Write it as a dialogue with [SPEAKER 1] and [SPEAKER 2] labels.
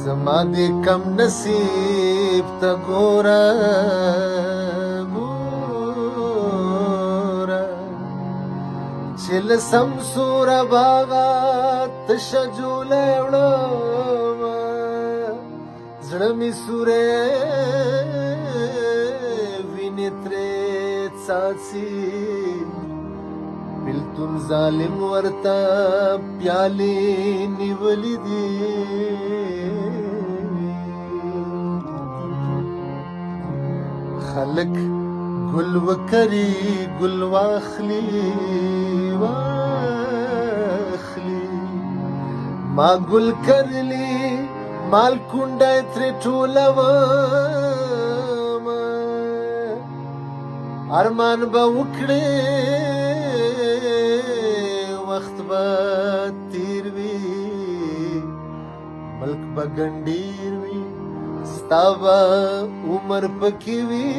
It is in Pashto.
[SPEAKER 1] زما دې کم نصیب ته ګوره ګوره چې له سمسوره باغه تشه جولی وړمه زړه مې سوری وینې ترې څاڅي بلتون ظالم ورته پیالې نیولې دي خلک ګل وکري ګل واخلي واخلي ما ګل کرلی مال کونډه ترې ټولوم ارمان به وکړې وخت به تیر وي ملک به ګنډیر وي ستا به عمر پکې وي